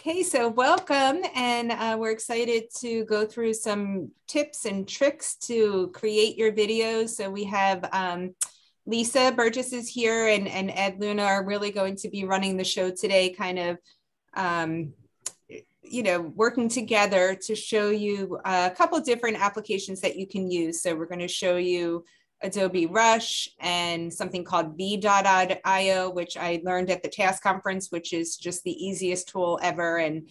Okay, so welcome, and we're excited to go through some tips and tricks to create your videos. So we have Lisa Burgess is here, and Ed Luna are really going to be running the show today, kind of, working together to show you a couple of different applications that you can use. So we're going to show you Adobe Rush and something called v.io, which I learned at the task conference, which is just the easiest tool ever, and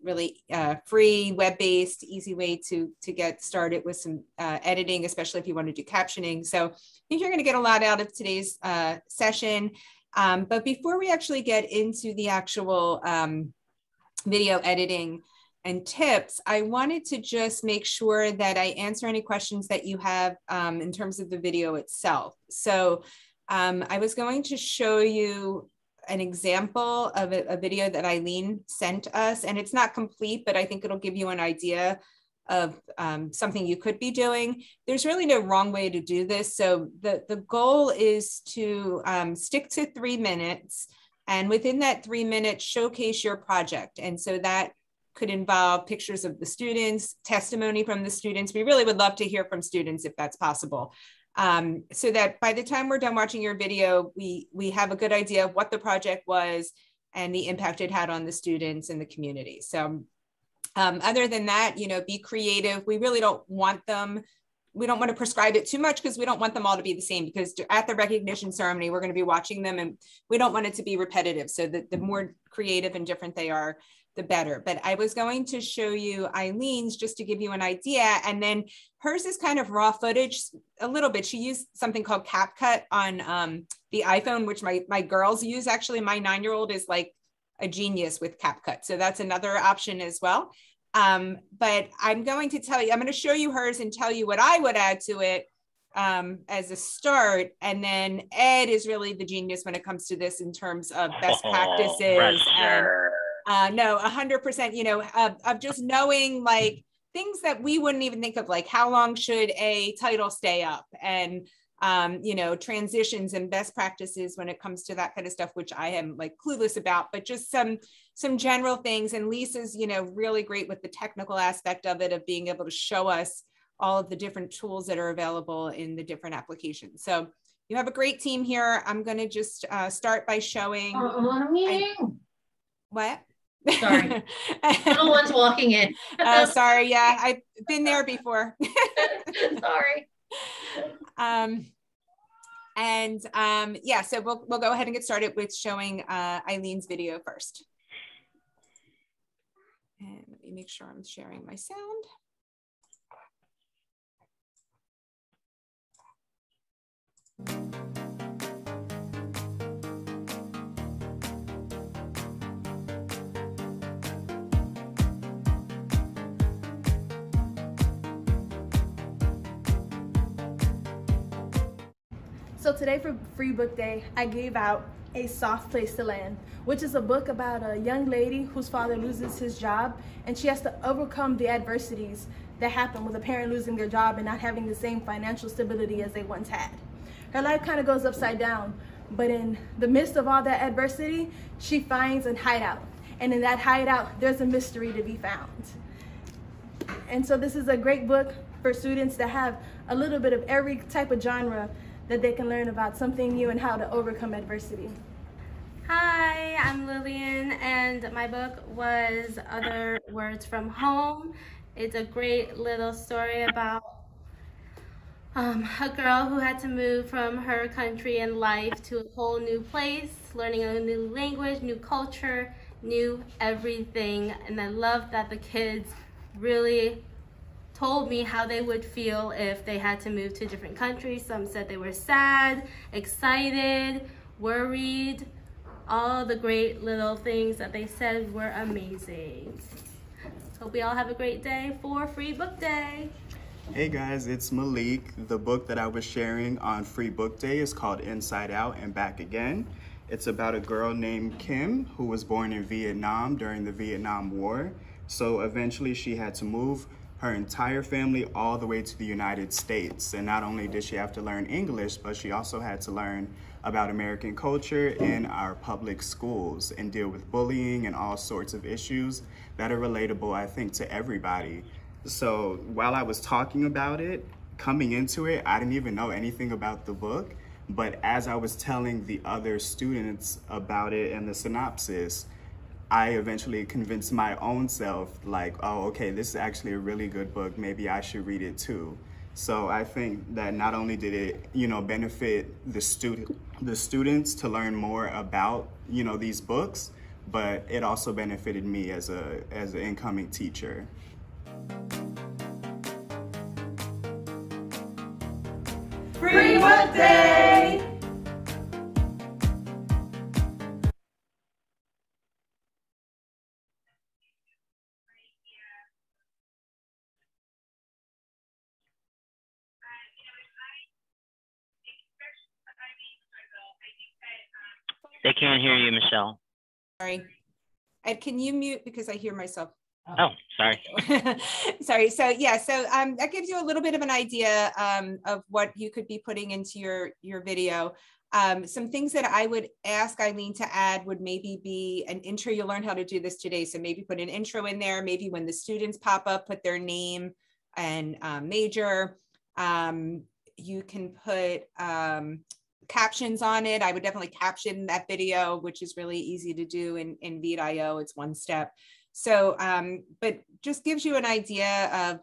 really free, web-based, easy way to get started with some editing, especially if you want to do captioning. So I think you're going to get a lot out of today's session. But before we actually get into the actual video editing and tips, I wanted to just make sure that I answer any questions that you have in terms of the video itself. So I was going to show you an example of a video that Eileen sent us, and it's not complete, but I think it'll give you an idea of something you could be doing. There's really no wrong way to do this. So the goal is to stick to 3 minutes, and within that 3 minutes, showcase your project. And so that could involve pictures of the students, testimony from the students. We really would love to hear from students if that's possible. So that by the time we're done watching your video, we have a good idea of what the project was and the impact it had on the students and the community. So other than that, be creative. We really don't want we don't want to prescribe it too much because we don't want them all to be the same, because at the recognition ceremony, we're going to be watching them and we don't want it to be repetitive. So the more creative and different they are, the better. But I was going to show you Eileen's just to give you an idea. And then hers is kind of raw footage a little bit. She used something called CapCut on the iPhone, which my girls use. Actually, my 9-year-old is like a genius with CapCut. So that's another option as well. But I'm going to show you hers and tell you what I would add to it as a start. And then Ed is really the genius when it comes to this in terms of best practices. No, 100%, of just knowing like things that we wouldn't even think of, like how long should a title stay up, and transitions and best practices when it comes to that kind of stuff, which I am like clueless about, but just some general things. And Lisa's, really great with the technical aspect of it, of being able to show us all of the different tools that are available in the different applications. So you have a great team here. I'm going to just start by showing. What? Sorry. Little one's walking in. Sorry. Yeah, I've been there before. Sorry. Yeah, so we'll go ahead and get started with showing Eileen's video first. And let me make sure I'm sharing my sound. So today for Free Book Day, I gave out A Soft Place to Land, which is a book about a young lady whose father loses his job, and she has to overcome the adversities that happen with a parent losing their job and not having the same financial stability as they once had. Her life kind of goes upside down, but in the midst of all that adversity, she finds a hideout. And in that hideout, there's a mystery to be found. And so this is a great book for students that have a little bit of every type of genre that they can learn about something new and how to overcome adversity. Hi, I'm Lillian, and my book was Other Words from Home. It's a great little story about a girl who had to move from her country and life to a whole new place, learning a new language, new culture, new everything. And I love that the kids really told me how they would feel if they had to move to different countries. Some said they were sad, excited, worried. All the great little things that they said were amazing. Hope we all have a great day for Free Book Day. Hey guys, it's Malik. The book that I was sharing on Free Book Day is called Inside Out and Back Again. It's about a girl named Kim who was born in Vietnam during the Vietnam War. So eventually she had to move her entire family all the way to the United States. And not only did she have to learn English, but she also had to learn about American culture in our public schools and deal with bullying and all sorts of issues that are relatable, I think, to everybody. So while I was talking about it, coming into it, I didn't even know anything about the book. But as I was telling the other students about it and the synopsis, I eventually convinced my own self, like, oh, okay, this is actually a really good book. Maybe I should read it too. So I think that not only did it, benefit the students to learn more about, these books, but it also benefited me as an incoming teacher. Free Book Day! They can't hear you, Michelle. Sorry. Ed, can you mute because I hear myself? Oh, sorry. Sorry. So yeah, so that gives you a little bit of an idea of what you could be putting into your video. Some things that I would ask Eileen to add would maybe be an intro. You'll learn how to do this today. So maybe put an intro in there. Maybe when the students pop up, put their name and major. You can put captions on it. I would definitely caption that video, which is really easy to do in Viid.io. It's one step. So, but just gives you an idea of,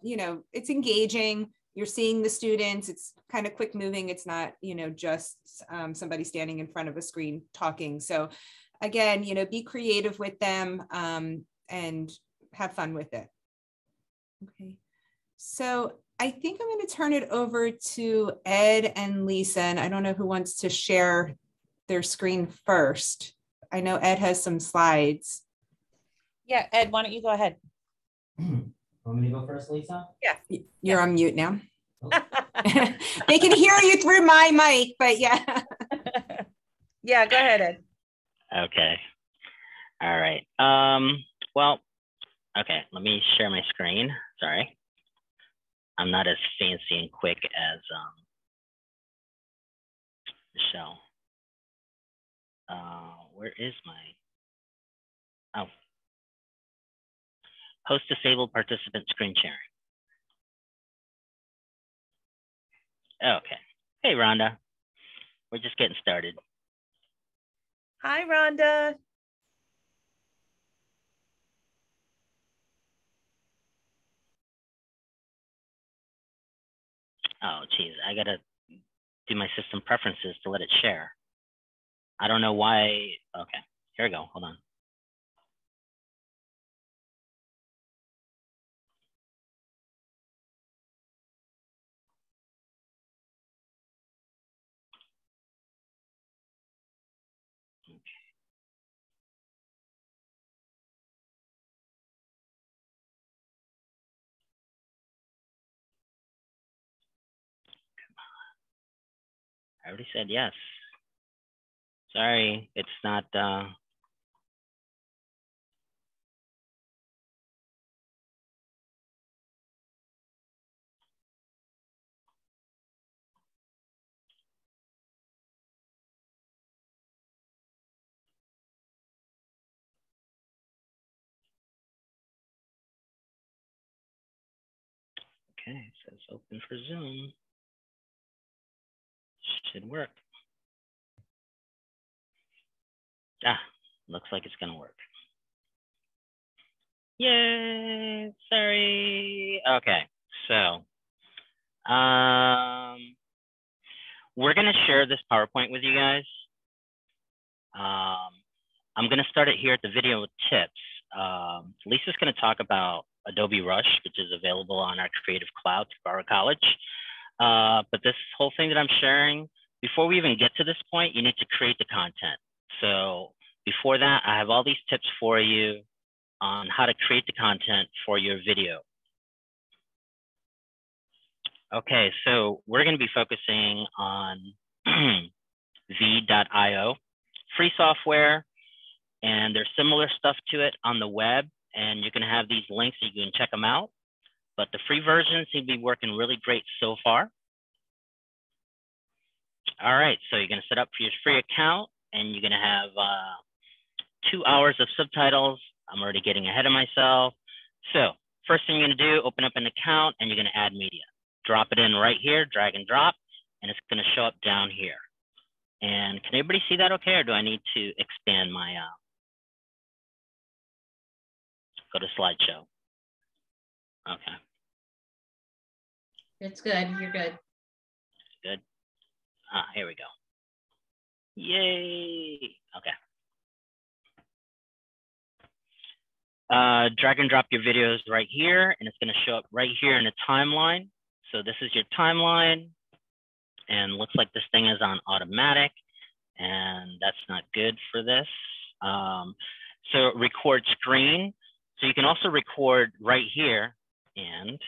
it's engaging. You're seeing the students. It's kind of quick moving. It's not, just somebody standing in front of a screen talking. So again, be creative with them and have fun with it. Okay. So I think I'm going to turn it over to Ed and Lisa, and I don't know who wants to share their screen first. I know Ed has some slides. Yeah, Ed, why don't you go ahead? Want me to go first, Lisa? Yeah. You're on mute now. They can hear you through my mic, but yeah. Yeah, go ahead, Ed. Okay. All right. Well, okay, let me share my screen. Sorry. I'm not as fancy and quick as Michelle. Where is my, oh. Host disabled participant screen sharing. Okay. Hey, Rhonda. We're just getting started. Hi, Rhonda. Oh, geez. I got to do my system preferences to let it share. I don't know why. Okay. Here we go. Hold on. I already said yes. Sorry, it's not. Okay, it says open for Zoom. Should work. Ah, looks like it's gonna work. Yay, sorry. Okay, so we're gonna share this PowerPoint with you guys. I'm gonna start it here at the video tips. Lisa's gonna talk about Adobe Rush, which is available on our Creative Cloud through our college. But this whole thing that I'm sharing, before we even get to this point, you need to create the content. So before that, I have all these tips for you on how to create the content for your video. Okay, so we're going to be focusing on Viid.io, free software, and there's similar stuff to it on the web, and you're going to have these links so you can check them out. but the free version seems to be working really great so far. All right, so you're gonna set up for your free account and you're gonna have 2 hours of subtitles. I'm already getting ahead of myself. So first thing you're gonna do, open up an account and you're gonna add media. Drop it in right here, drag and drop, and it's gonna show up down here. And can everybody see that okay, or do I need to expand my, go to slideshow? Okay. It's good. You're good. Good. Ah, here we go. Yay. Okay. Drag and drop your videos right here, and it's going to show up right here in the timeline. So this is your timeline, and looks like this thing is on automatic, and that's not good for this. So record screen. So you can also record right here, and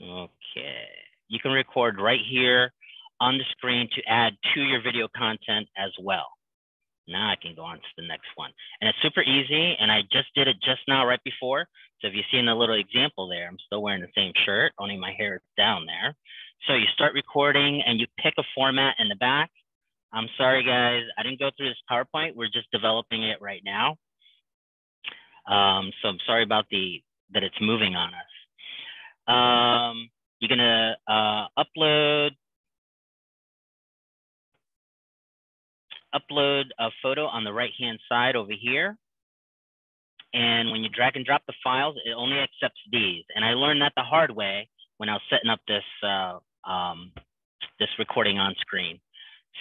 okay, you can record right here on the screen to add to your video content as well. Now I can go on to the next one. And it's super easy, and I just did it just now right before. So if you see in the little example there, I'm still wearing the same shirt, only my hair is down there. So you start recording and you pick a format in the back. I'm sorry guys, I didn't go through this PowerPoint. We're just developing it right now. So I'm sorry about that it's moving on us. You're gonna upload a photo on the right-hand side over here. And when you drag and drop the files, it only accepts these. And I learned that the hard way when I was setting up this, this recording on screen.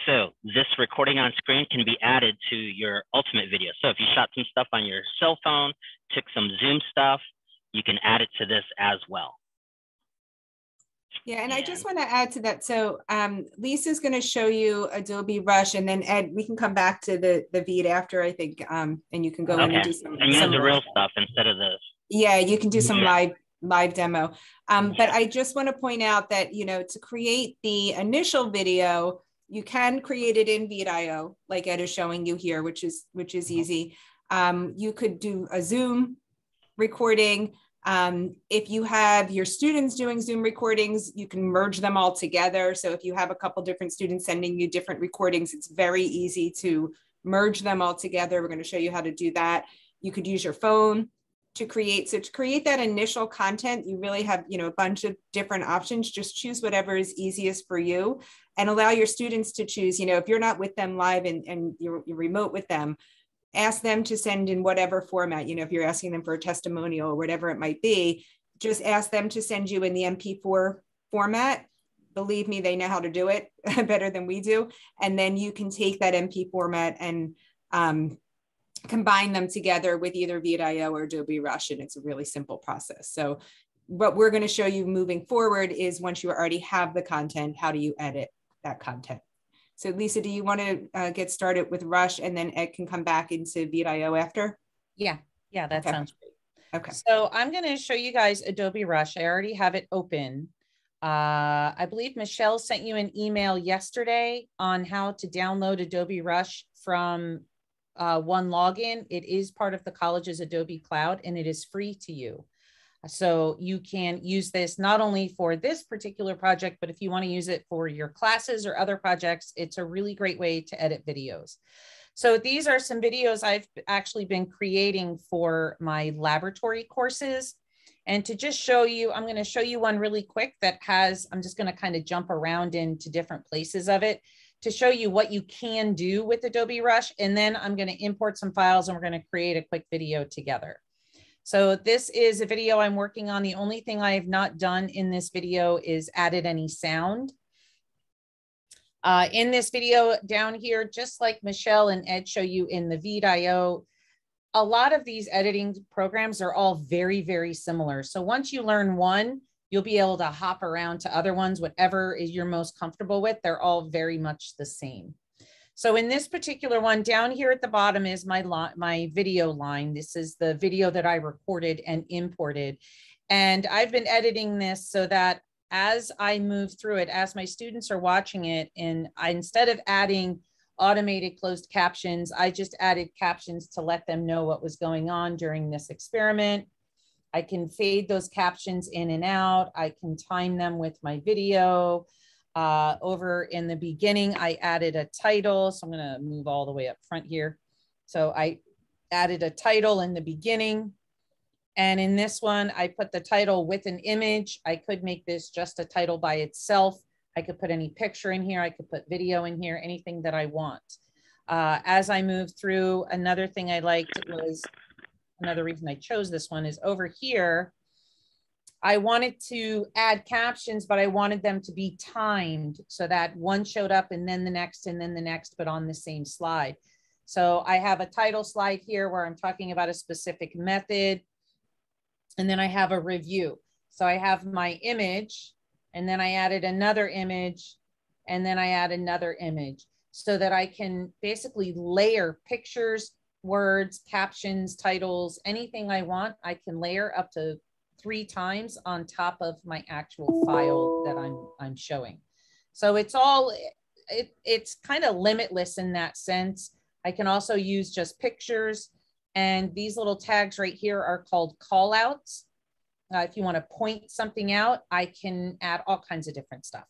So this recording on screen can be added to your ultimate video. So if you shot some stuff on your cell phone, took some Zoom stuff, you can add it to this as well. Yeah, and I just want to add to that. So Lisa's going to show you Adobe Rush, and then Ed, we can come back to the Veed after, I think, and you can go in and do some. And use the real stuff instead of this. Yeah, you can do some live demo. But I just want to point out that, you know, to create the initial video, you can create it in Veed.io, like Ed is showing you here, which is easy. You could do a Zoom recording. If you have your students doing Zoom recordings, you can merge them all together. So if you have a couple different students sending you different recordings, it's very easy to merge them all together. We're going to show you how to do that. You could use your phone to create. So to create that initial content, you really have, you know, a bunch of different options. Just choose whatever is easiest for you and allow your students to choose. You know, if you're not with them live and you're remote with them, ask them to send in whatever format. You know, if you're asking them for a testimonial or whatever it might be, just ask them to send you in the MP4 format. Believe me, they know how to do it better than we do. And then you can take that MP format and combine them together with either Veed.io or Adobe Rush, and it's a really simple process. So what we're going to show you moving forward is once you already have the content, how do you edit that content? So Lisa, do you want to get started with Rush, and then Ed can come back into Veed.io after? Yeah, that sounds great. Okay. So I'm going to show you guys Adobe Rush. I already have it open. I believe Michelle sent you an email yesterday on how to download Adobe Rush from one login. It is part of the college's Adobe Cloud, and it is free to you. So you can use this not only for this particular project, but if you want to use it for your classes or other projects, it's a really great way to edit videos. So these are some videos I've actually been creating for my laboratory courses. And to just show you, I'm going to show you one really quick that has, I'm just going to kind of jump around into different places of it to show you what you can do with Adobe Rush. And then I'm going to import some files and we're going to create a quick video together. So this is a video I'm working on. The only thing I have not done in this video is added any sound. In this video down here, just like Michelle and Ed show you in the Veed.io, a lot of these editing programs are all very, very similar. So once you learn one, you'll be able to hop around to other ones, whatever is you're most comfortable with. They're all very much the same. So in this particular one, down here at the bottom is my video line. This is the video that I recorded and imported. And I've been editing this so that as I move through it, as my students are watching it, and instead of adding automated closed captions. I just added captions to let them know what was going on during this experiment. I can fade those captions in and out. I can time them with my video. Over in the beginning, I added a title. So I'm going to move all the way up front here. So I added a title in the beginning. And in this one, I put the title with an image. I could make this just a title by itself. I could put any picture in here. I could put video in here, anything that I want. As I move through, another thing I liked was, another reason I chose this one is over here, I wanted to add captions, but I wanted them to be timed so that one showed up and then the next and then the next, but on the same slide. So I have a title slide here where I'm talking about a specific method. And then I have a review. So I have my image, and then I added another image, and then I add another image so that I can basically layer pictures, words, captions, titles, anything I want. I can layer up to 3 times on top of my actual file that I'm showing. So it's all, it's kind of limitless in that sense. I can also use just pictures. And these little tags right here are called call outs. If you want to point something out, I can add all kinds of different stuff.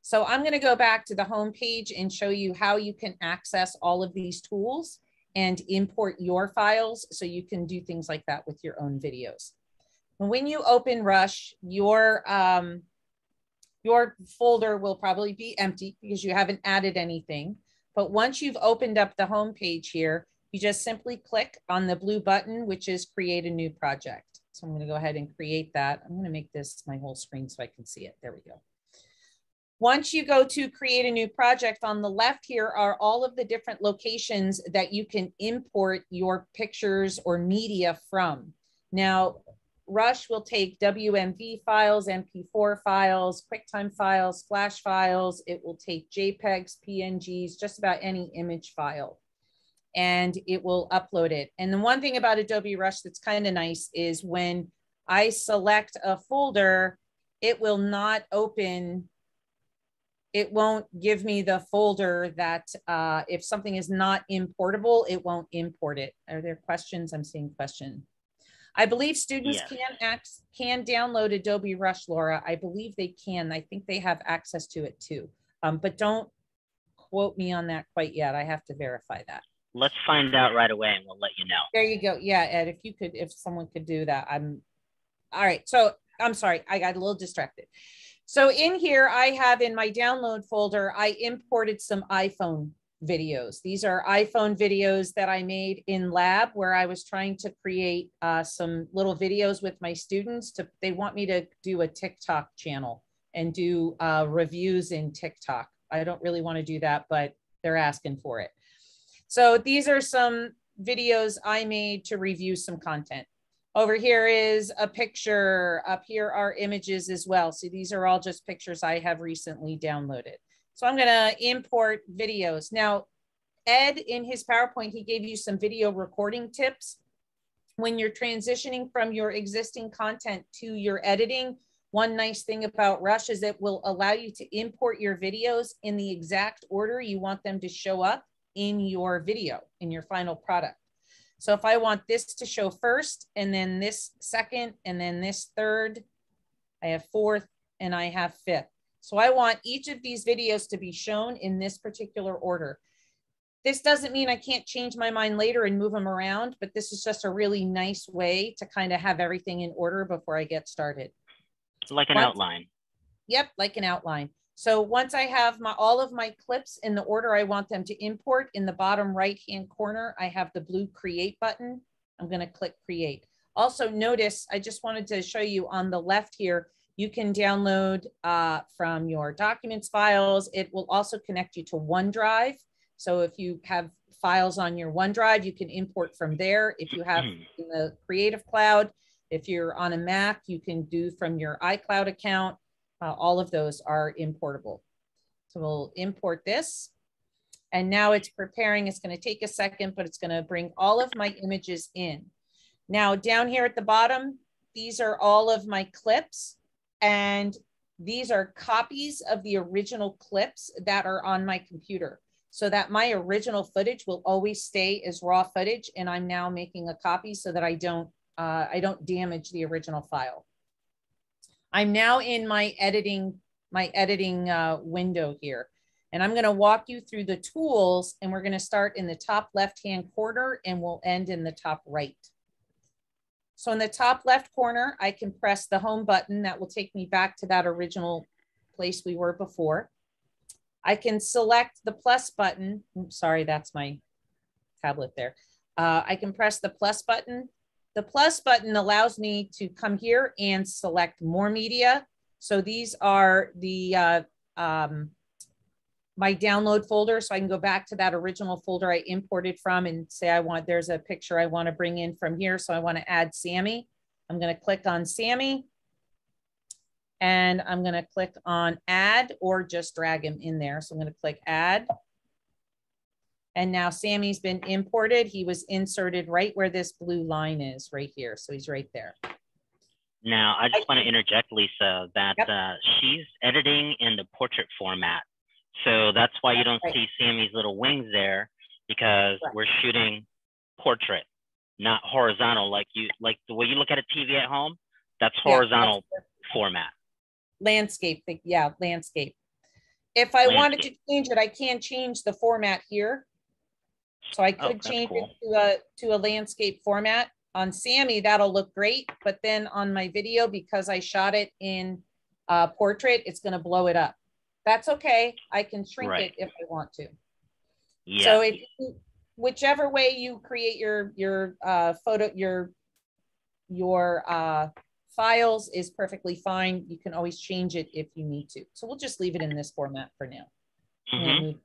So I'm going to go back to the home page and show you how you can access all of these tools and import your files so you can do things like that with your own videos. When you open Rush, your folder will probably be empty because you haven't added anything. But once you've opened up the home page here, you just simply click on the blue button, which is create a new project. So I'm going to go ahead and create that. I'm going to make this my whole screen so I can see it. There we go. Once you go to create a new project, on the left here are all of the different locations that you can import your pictures or media from. Now, Rush will take WMV files, MP4 files, QuickTime files, Flash files. It will take JPEGs, PNGs, just about any image file, and it will upload it. And the one thing about Adobe Rush that's kind of nice is when I select a folder, it will not open, it won't give me the folder that if something is not importable, it won't import it. Are there questions? I'm seeing question. I believe students can download Adobe Rush, Laura. I believe they can. I think they have access to it too. But don't quote me on that quite yet. I have to verify that. Let's find out right away and we'll let you know. There you go. Yeah, Ed, if you could, if someone could do that. All right. So I'm sorry, I got a little distracted. So in here, I have in my download folder, I imported some iPhone videos. These are iPhone videos that I made in lab where I was trying to create some little videos with my students. They want me to do a TikTok channel and do reviews in TikTok. I don't really want to do that, but they're asking for it. So these are some videos I made to review some content. Over here is a picture. Up here are images as well. So these are all just pictures I have recently downloaded. So I'm going to import videos. Now, Ed, in his PowerPoint, he gave you some video recording tips. When you're transitioning from your existing content to your editing, one nice thing about Rush is it will allow you to import your videos in the exact order you want them to show up in your video, in your final product. So if I want this to show first, and then this second, and then this third, I have fourth, and I have fifth. So I want each of these videos to be shown in this particular order. This doesn't mean I can't change my mind later and move them around, but this is just a really nice way to kind of have everything in order before I get started. Like an outline. Yep, like an outline. So once I have all of my clips in the order I want them to import, in the bottom right-hand corner, I have the blue create button. I'm going to click create. Also notice, I just wanted to show you on the left here, you can download from your documents files. It will also connect you to OneDrive. So if you have files on your OneDrive, you can import from there. If you have in the Creative Cloud, if you're on a Mac, you can do from your iCloud account. All of those are importable. So we'll import this. And now it's preparing. It's going to take a second, but it's going to bring all of my images in. Now down here at the bottom, these are all of my clips. And these are copies of the original clips that are on my computer. so that my original footage will always stay as raw footage. And I'm now making a copy so that I don't damage the original file. I'm now in my editing window here. And I'm going to walk you through the tools, and we're going to start in the top left-hand corner and we'll end in the top right. So in the top left corner, I can press the home button. That will take me back to that original place we were before. I can select the plus button. Oops, sorry, that's my tablet there. I can press the plus button. The plus button allows me to come here and select more media. So these are the my download folder. So I can go back to that original folder I imported from and say there's a picture I want to bring in from here. So I want to add Sammy. I'm going to click on Sammy. And I'm going to click on add or just drag him in there. So I'm going to click add. And now Sammy's been imported. He was inserted right where this blue line is right here. So he's right there. Now, I just want to interject, Lisa, that she's editing in the portrait format. So that's why you don't see Sammy's little wings there, because we're shooting portrait, not horizontal. Like the way you look at a TV at home, that's horizontal format. Landscape, landscape. If I wanted to change it, I can change the format here. So I could change it to a landscape format. On Sammy, that'll look great, but then on my video, because I shot it in portrait, it's going to blow it up. That's okay. I can shrink it if I want to. Yeah. So whichever way you create your photo, your files is perfectly fine. You can always change it if you need to. So we'll just leave it in this format for now. Move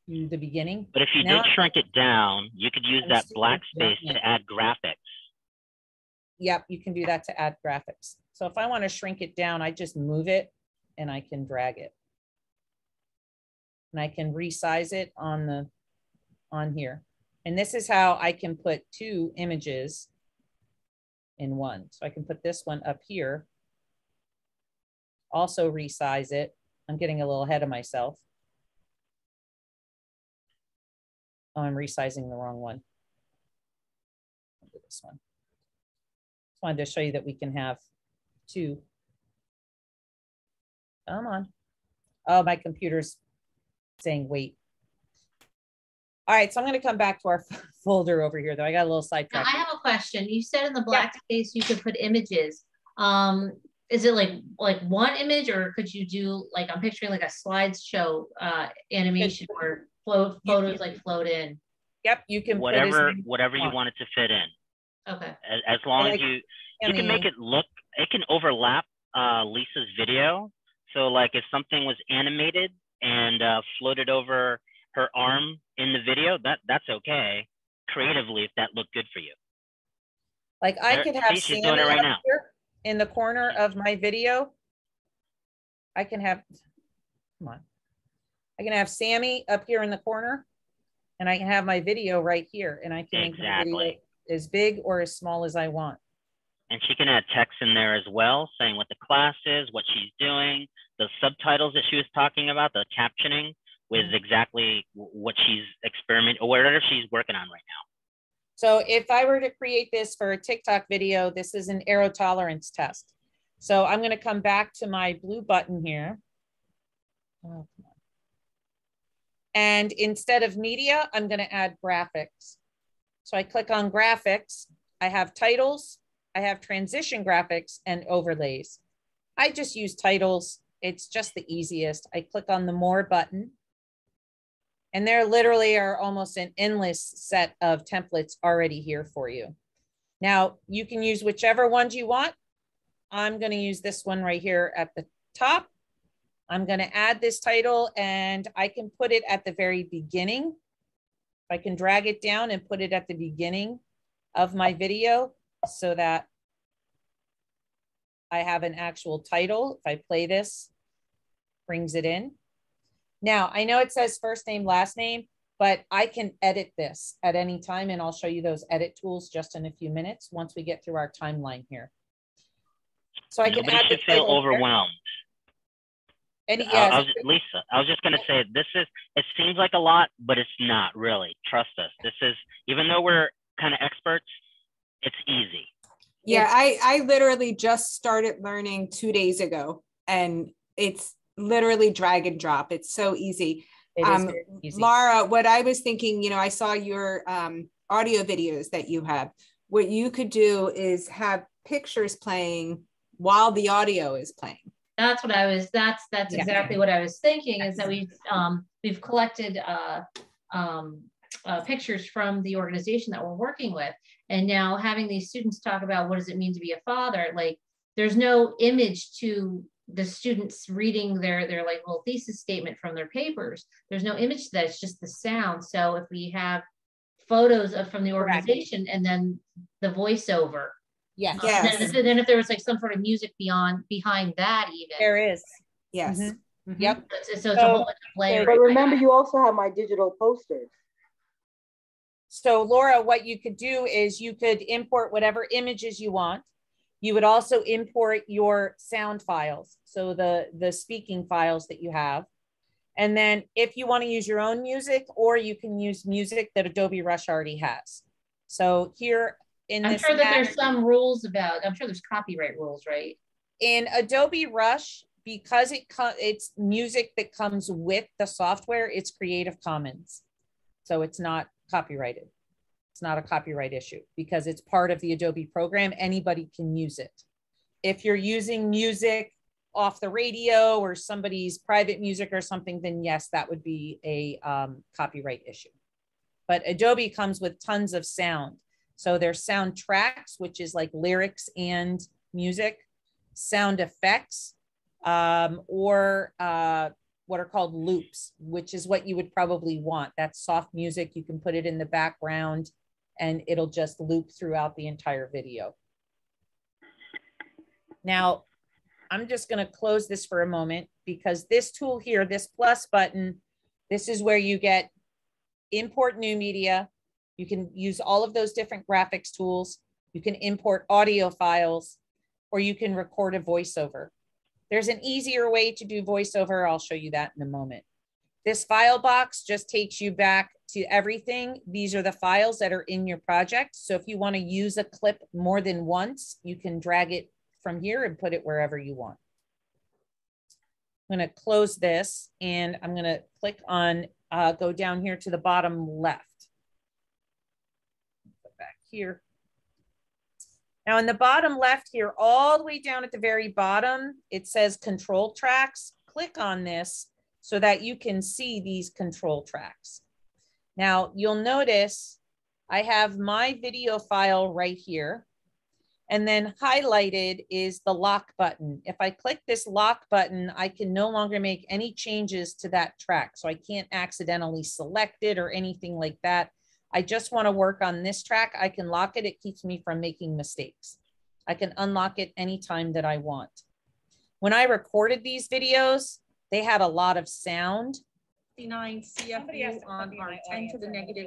to the beginning. But if you did shrink it down, you could use that black space to add graphics. Yep, you can do that to add graphics. So if I want to shrink it down, I just move it and I can drag it. And I can resize it on here. And this is how I can put two images in one. So I can put this one up here, also resize it. I'm getting a little ahead of myself. Oh, I'm resizing the wrong one. I'll do this one. Just wanted to show you that we can have two. Come on. Oh, my computer's saying wait. All right, so I'm going to come back to our folder over here, though. I got a little sidetracked. I have a question. You said in the black space you could put images. Is it like one image, or could you do, like, I'm picturing like a slideshow animation where photos like float in? Yep, you can whatever you want it to fit in. Okay. As long as you can make it look, it can overlap Lisa's video. So like if something was animated and floated over her arm in the video, that's okay creatively if that looked good for you. Like I could have Sammy doing it right now here in the corner of my video. I can have, come on. I can have Sammy up here in the corner, and I can have my video right here, and I can make my video as big or as small as I want. And she can add text in there as well, saying what the class is, what she's doing, the subtitles that she was talking about, the captioning with exactly what she's experimenting or whatever she's working on right now. So if I were to create this for a TikTok video, this is an arrow tolerance test. So I'm going to come back to my blue button here. Oh, come on. And instead of media, I'm going to add graphics. So I click on graphics. I have titles, I have transition graphics, and overlays. I just use titles. It's just the easiest. I click on the more button. And there literally are almost an endless set of templates already here for you. Now, you can use whichever ones you want. I'm going to use this one right here at the top. I'm going to add this title, and I can put it at the very beginning. I can drag it down and put it at the beginning of my video so that I have an actual title. If I play this, brings it in. Now, I know it says first name, last name, but I can edit this at any time, and I'll show you those edit tools just in a few minutes once we get through our timeline here. So I can add the title. Feel overwhelmed. And yes, Lisa, I was just going to say, it seems like a lot, but it's not really. Trust us. This is, even though we're kind of experts, it's easy. Yeah, I literally just started learning 2 days ago, and it's literally drag and drop. It's so easy. It is very easy. Laura, what I was thinking, you know, I saw your audio videos that you have. What you could do is have pictures playing while the audio is playing. That's what I was, that's exactly what I was thinking, is that we've collected pictures from the organization that we're working with. And now having these students talk about what does it mean to be a father, like there's no image to the students reading their like little thesis statement from their papers. There's no image to that, it's just the sound. So if we have photos from the organization and then the voiceover. Yes. Then if there was like some sort of music behind that, even there is. Yes. Mm-hmm. Mm-hmm. Yep. So it's a whole bunch of layers. But remember, you also have my digital posters. So Laura, what you could do is you could import whatever images you want. You would also import your sound files. So the speaking files that you have. And then if you want to use your own music, or you can use music that Adobe Rush already has. So here in I'm sure that there's some rules about, I'm sure there's copyright rules, right? In Adobe Rush, because it's music that comes with the software, it's Creative Commons. So it's not copyrighted. It's not a copyright issue because it's part of the Adobe program. Anybody can use it. If you're using music off the radio or somebody's private music or something, then yes, that would be a copyright issue. But Adobe comes with tons of sound. So there's sound tracks, which is like lyrics and music, sound effects, or what are called loops, which is what you would probably want. That's soft music. You can put it in the background and it'll just loop throughout the entire video. Now, I'm just going to close this for a moment because this tool here, this plus button, this is where you get import new media. You can use all of those different graphics tools. You can import audio files, or you can record a voiceover. There's an easier way to do voiceover. I'll show you that in a moment. This file box just takes you back to everything. These are the files that are in your project. So if you want to use a clip more than once, you can drag it from here and put it wherever you want. I'm going to close this and I'm going to click on, go down here to the bottom left. Go back here. Now in the bottom left here, all the way down at the very bottom, it says control tracks. Click on this so that you can see these control tracks. Now you'll notice I have my video file right here. And then highlighted is the lock button. If I click this lock button, I can no longer make any changes to that track. So I can't accidentally select it or anything like that. I just want to work on this track. I can lock it. It keeps me from making mistakes. I can unlock it anytime that I want. When I recorded these videos, they had a lot of sound. 59 CFU on our 10 to the negative.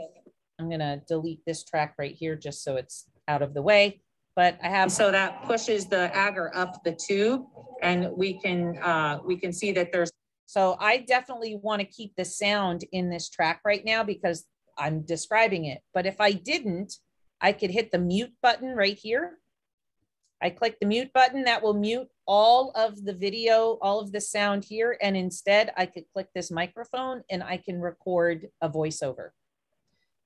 I'm going to delete this track right here just so it's out of the way. But I have, so that pushes the agar up the tube and we can see that there's, so I definitely want to keep the sound in this track right now because I'm describing it. But if I didn't, I could hit the mute button right here. I click the mute button, that will mute all of the video, all of the sound here. And instead I could click this microphone and I can record a voiceover.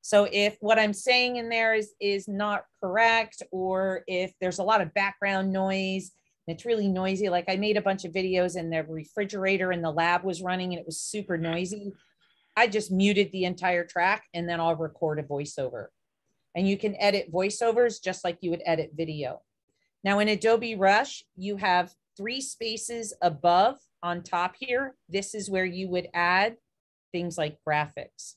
So if what I'm saying in there is not correct, or if there's a lot of background noise, and it's really noisy, like I made a bunch of videos and the refrigerator in the lab was running and it was super noisy, I just muted the entire track and then I'll record a voiceover. And you can edit voiceovers just like you would edit video. Now in Adobe Rush, you have 3 spaces above on top here. This is where you would add things like graphics.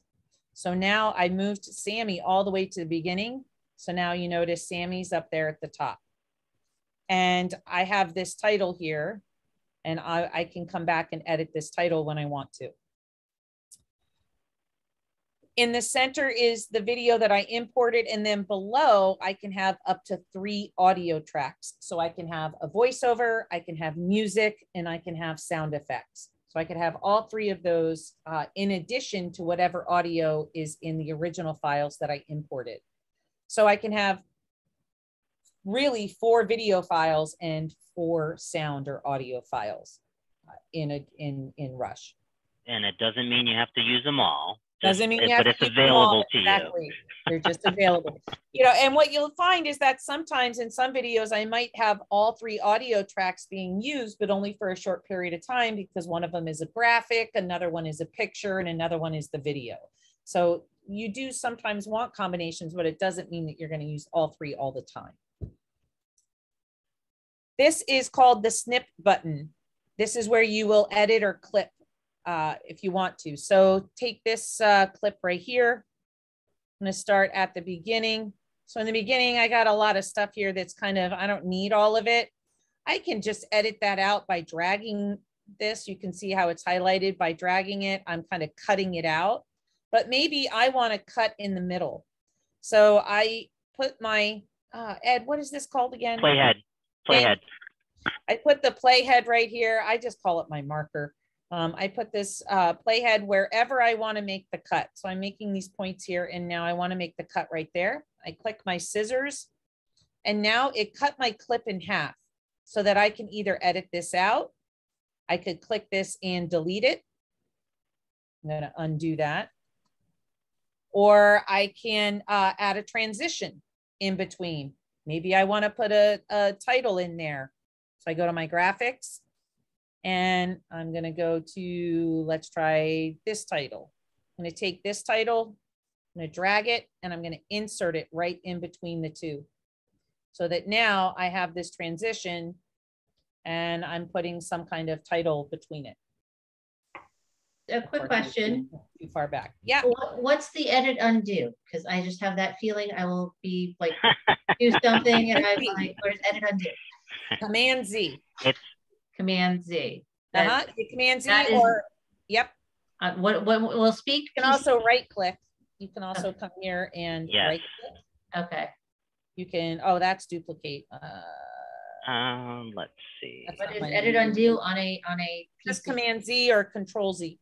So now I moved Sammy all the way to the beginning. So now you notice Sammy's up there at the top. And I have this title here and I can come back and edit this title when I want to. In the center is the video that I imported, and then below I can have up to 3 audio tracks. So I can have a voiceover, I can have music, and I can have sound effects. So I could have all three of those in addition to whatever audio is in the original files that I imported. So I can have really 4 video files and 4 sound or audio files in Rush. And it doesn't mean you have to use them all. Doesn't mean you have but to it's use them available all. to Exactly. you. They're just available. You know, and what you'll find is that sometimes in some videos, I might have all 3 audio tracks being used, but only for a short period of time because one of them is a graphic, another one is a picture, and another one is the video. So you do sometimes want combinations, but it doesn't mean that you're going to use all 3 all the time. This is called the snip button. This is where you will edit or clip if you want to. So take this clip right here. I'm going to start at the beginning. So in the beginning, I got a lot of stuff here that's kind of, I don't need all of it. I can just edit that out by dragging this. You can see how it's highlighted by dragging it. I'm kind of cutting it out, but maybe I want to cut in the middle. So I put my, Ed, what is this called again? Playhead. Playhead. I put the playhead right here. I just call it my marker. I put this playhead wherever I want to make the cut. So I'm making these points here, and now I want to make the cut right there. I click my scissors, and now it cut my clip in half so that I can either edit this out. I could click this and delete it. I'm going to undo that. Or I can add a transition in between. Maybe I want to put a title in there. So I go to my graphics and I'm going to go to, let's try this title. I'm going to take this title, I'm going to drag it, and I'm going to insert it right in between the two so that now I have this transition and I'm putting some kind of title between it. A quick question. Too far back. Yeah. What's the edit undo? Because I just have that feeling I will be like, do something and I'm like, where's edit undo? Command Z. It's Command Z. Command Z or, yep. What will speak? You can also right click. You can also come here and right click. Okay. You can, oh, that's duplicate. Let's see. What is edit undo on a Just Command Z or Control Z.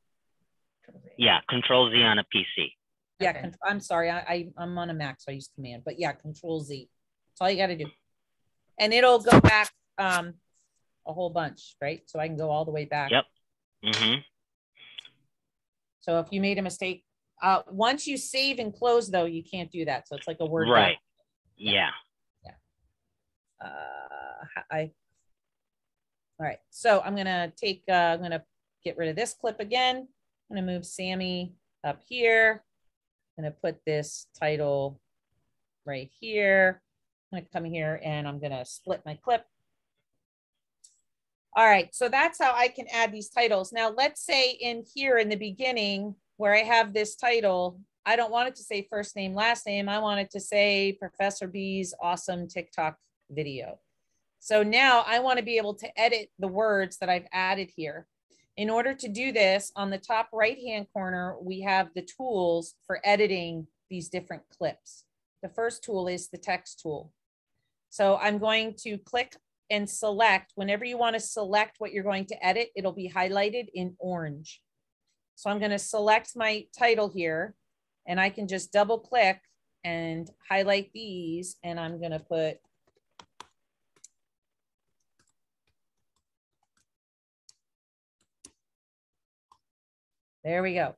Yeah, Control Z on a PC. Yeah, okay. I'm sorry, I'm on a Mac, so I use Command, but yeah, Control Z. That's all you got to do. And it'll go back a whole bunch, right? So I can go all the way back. Yep. Mm-hmm. So if you made a mistake, once you save and close, though, you can't do that. So it's like a Word right. doc. Yeah. All right. So I'm gonna take. I'm gonna get rid of this clip again. I'm gonna move Sammy up here. I'm gonna put this title right here. I'm gonna come here and I'm gonna split my clip. All right, so that's how I can add these titles. Now, let's say in here in the beginning where I have this title, I don't want it to say first name, last name. I want it to say Professor B's awesome TikTok video. So now I want to be able to edit the words that I've added here. In order to do this, on the top right-hand corner, we have the tools for editing these different clips. The first tool is the text tool. So I'm going to click and select. Whenever you want to select what you're going to edit, it'll be highlighted in orange. So I'm going to select my title here, and I can just double click and highlight these, and I'm going to put there we go.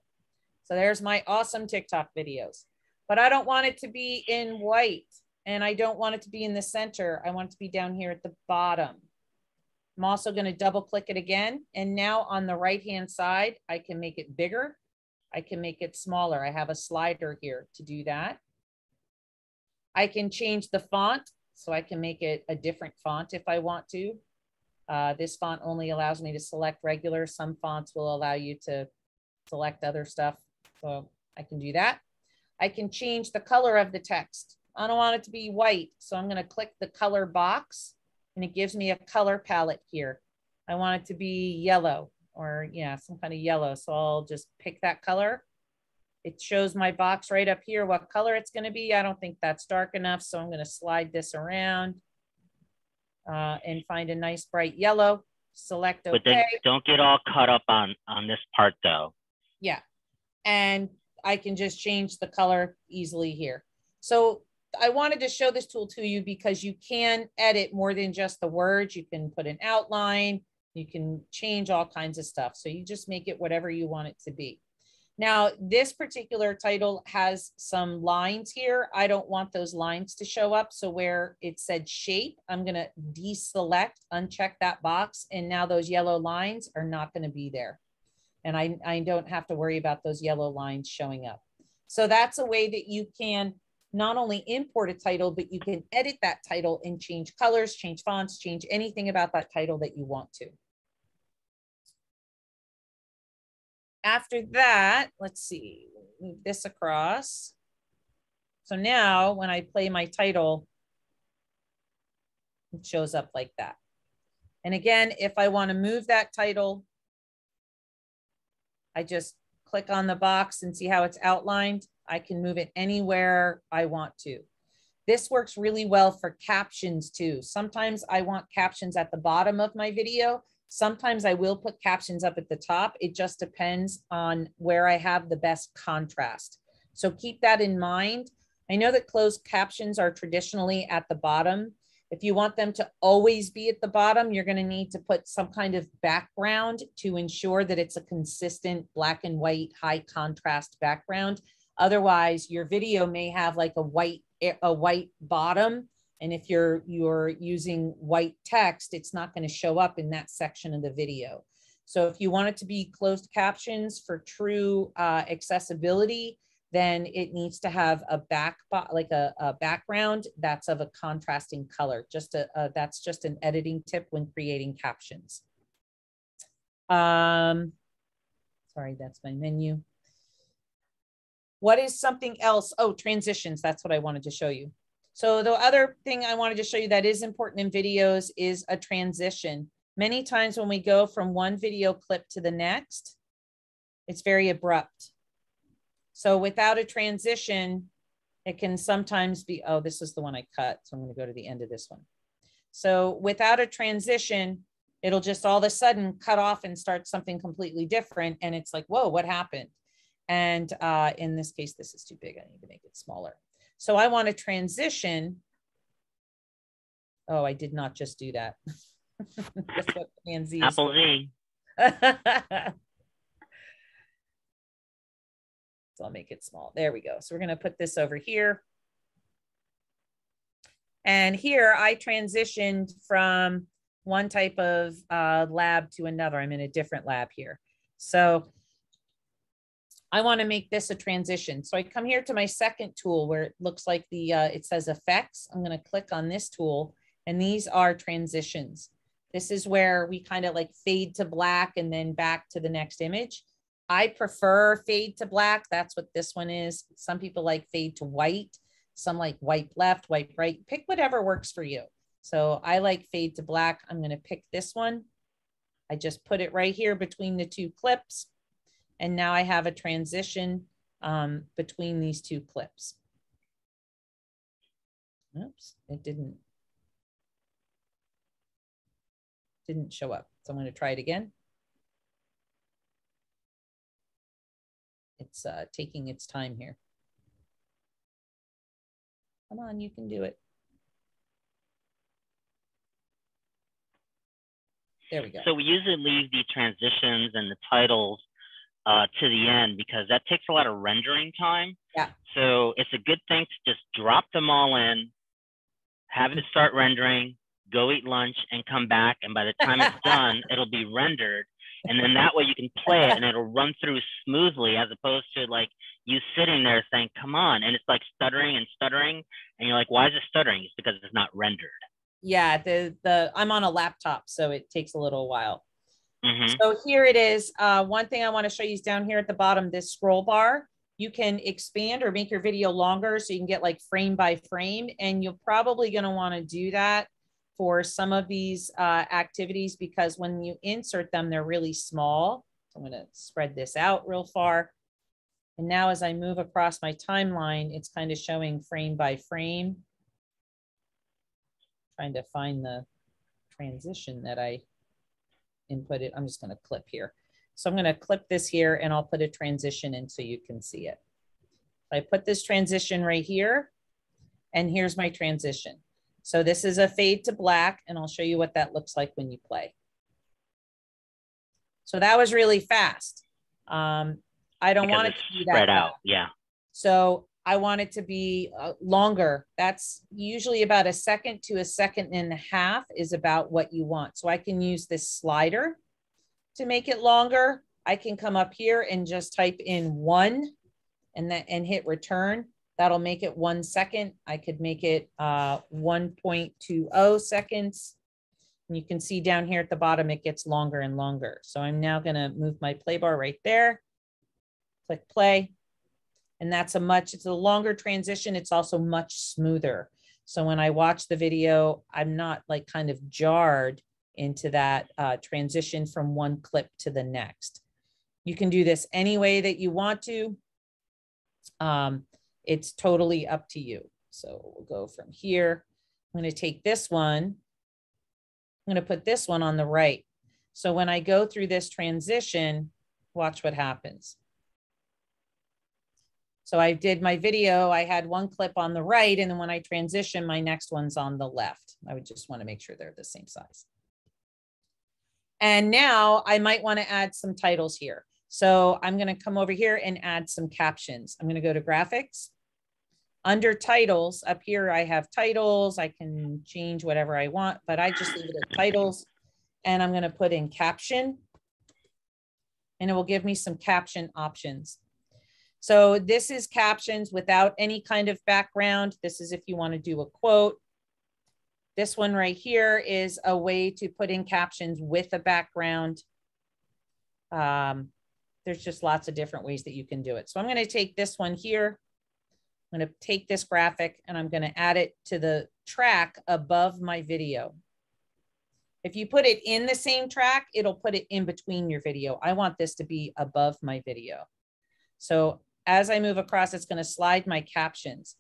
So there's my awesome TikTok videos, but I don't want it to be in white, and I don't want it to be in the center. I want it to be down here at the bottom. I'm also going to double click it again. And now on the right-hand side, I can make it bigger. I can make it smaller. I have a slider here to do that. I can change the font, so I can make it a different font if I want to. This font only allows me to select regular. Some fonts will allow you to select other stuff. So I can do that. I can change the color of the text. I don't want it to be white. So I'm going to click the color box, and it gives me a color palette here. I want it to be yellow, or yeah, some kind of yellow. So I'll just pick that color. It shows my box right up here what color it's going to be. I don't think that's dark enough. So I'm going to slide this around and find a nice bright yellow. select But then OK. don't get all caught up on this part though. Yeah. And I can just change the color easily here. So I wanted to show this tool to you because you can edit more than just the words. You can put an outline, you can change all kinds of stuff. So you just make it whatever you want it to be. Now, this particular title has some lines here. I don't want those lines to show up. So where it said shape, I'm going to deselect, uncheck that box. And now those yellow lines are not going to be there. And I don't have to worry about those yellow lines showing up. So that's a way that you can not only import a title, but you can edit that title and change colors, change fonts, change anything about that title that you want to. After that, let's see, move this across. So now when I play my title, it shows up like that. And again, if I want to move that title, I just click on the box and see how it's outlined. I can move it anywhere I want to. This works really well for captions too. Sometimes I want captions at the bottom of my video. Sometimes I will put captions up at the top. It just depends on where I have the best contrast. So keep that in mind. I know that closed captions are traditionally at the bottom. If you want them to always be at the bottom, you're going to need to put some kind of background to ensure that it's a consistent black and white, high contrast background. Otherwise, your video may have like a white bottom. And if you're using white text, it's not going to show up in that section of the video. So if you want it to be closed captions for true accessibility, then it needs to have a background that's of a contrasting color. That's just an editing tip when creating captions. Sorry, that's my menu. What is something else? Oh, transitions. That's what I wanted to show you. So the other thing I wanted to show you that is important in videos is a transition. Many times when we go from one video clip to the next, it's very abrupt. So without a transition, it can sometimes be, oh, this is the one I cut. So I'm going to go to the end of this one. So without a transition, it'll just all of a sudden cut off and start something completely different. And it's like, whoa, what happened? And in this case, this is too big. I need to make it smaller. So I want to transition. Oh, I did not just do that. That's what Command Z is. Apple Z. So I'll make it small. There we go. So we're going to put this over here. And here I transitioned from one type of lab to another. I'm in a different lab here. So I want to make this a transition. So I come here to my second tool where it looks like the, it says effects. I'm going to click on this tool and these are transitions. This is where we kind of like fade to black and then back to the next image. I prefer fade to black. That's what this one is. Some people like fade to white. Some like white left, white right. Pick whatever works for you. So I like fade to black. I'm going to pick this one. I just put it right here between the two clips. And now I have a transition between these two clips. Oops, it didn't show up. So I'm going to try it again. It's taking its time here. Come on, you can do it. There we go. So we usually leave the transitions and the titles to the end because that takes a lot of rendering time. Yeah. So it's a good thing to just drop them all in, have it start rendering, go eat lunch and come back. And by the time it's done, it'll be rendered. And then that way you can play it and it'll run through smoothly as opposed to like you sitting there saying, come on. And it's like stuttering and stuttering. And you're like, why is it stuttering? It's because it's not rendered. Yeah, I'm on a laptop, so it takes a little while. Mm-hmm. So here it is. One thing I want to show you is down here at the bottom, this scroll bar. You can expand or make your video longer so you can get like frame by frame. And you're probably going to want to do that for some of these activities because when you insert them, they're really small. So I'm going to spread this out real far. And now as I move across my timeline, it's kind of showing frame by frame. Trying to find the transition that I input it. I'm just going to clip here. So I'm going to clip this here and I'll put a transition in so you can see it. I put this transition right here and here's my transition. So this is a fade to black and I'll show you what that looks like when you play. So that was really fast. I don't want it to be that spread out. Yeah. So I want it to be longer. That's usually about 1 second to 1.5 seconds is about what you want. So I can use this slider to make it longer. I can come up here and just type in 1 and hit return. That'll make it 1 second. I could make it 1.20 seconds. And you can see down here at the bottom, it gets longer and longer. So I'm now gonna move my play bar right there, click play. And it's a longer transition. It's also much smoother. So when I watch the video, I'm not like kind of jarred into that transition from one clip to the next. You can do this any way that you want to. It's totally up to you. So we'll go from here. I'm going to take this one. I'm going to put this one on the right. So when I go through this transition, watch what happens. So I did my video, I had one clip on the right, and then when I transition, my next one's on the left. I would just want to make sure they're the same size. And now I might want to add some titles here. So I'm going to come over here and add some captions. I'm going to go to graphics. Under titles, up here I have titles. I can change whatever I want, but I just leave it at titles. And I'm going to put in caption. And it will give me some caption options. So this is captions without any kind of background. This is if you want to do a quote. This one right here is a way to put in captions with a background. There's just lots of different ways that you can do it. So I'm going to take this one here. I'm going to take this graphic and I'm going to add it to the track above my video. If you put it in the same track, it'll put it in between your video. I want this to be above my video. So as I move across, it's going to slide my captions.